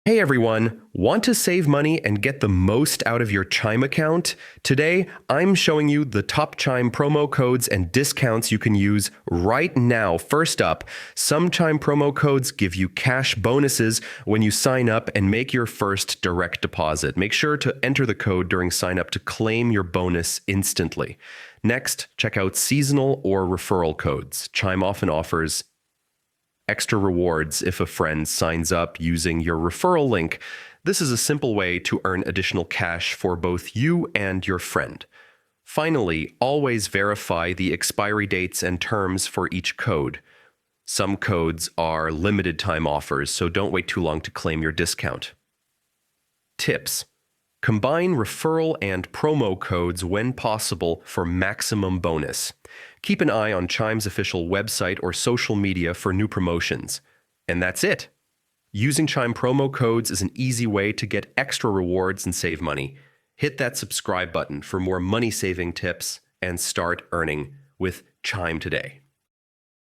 Hey everyone, want to save money and get the most out of your Chime account? Today, I'm showing you the top Chime promo codes and discounts you can use right now. First up, some Chime promo codes give you cash bonuses when you sign up and make your first direct deposit. Make sure to enter the code during sign up to claim your bonus instantly. Next, check out seasonal or referral codes. Chime often offers extra rewards if a friend signs up using your referral link. This is a simple way to earn additional cash for both you and your friend. Finally, always verify the expiry dates and terms for each code. Some codes are limited time offers, so don't wait too long to claim your discount. Tips: combine referral and promo codes when possible for maximum bonus. Keep an eye on Chime's official website or social media for new promotions. And that's it. Using Chime promo codes is an easy way to get extra rewards and save money. Hit that subscribe button for more money-saving tips and start earning with Chime today.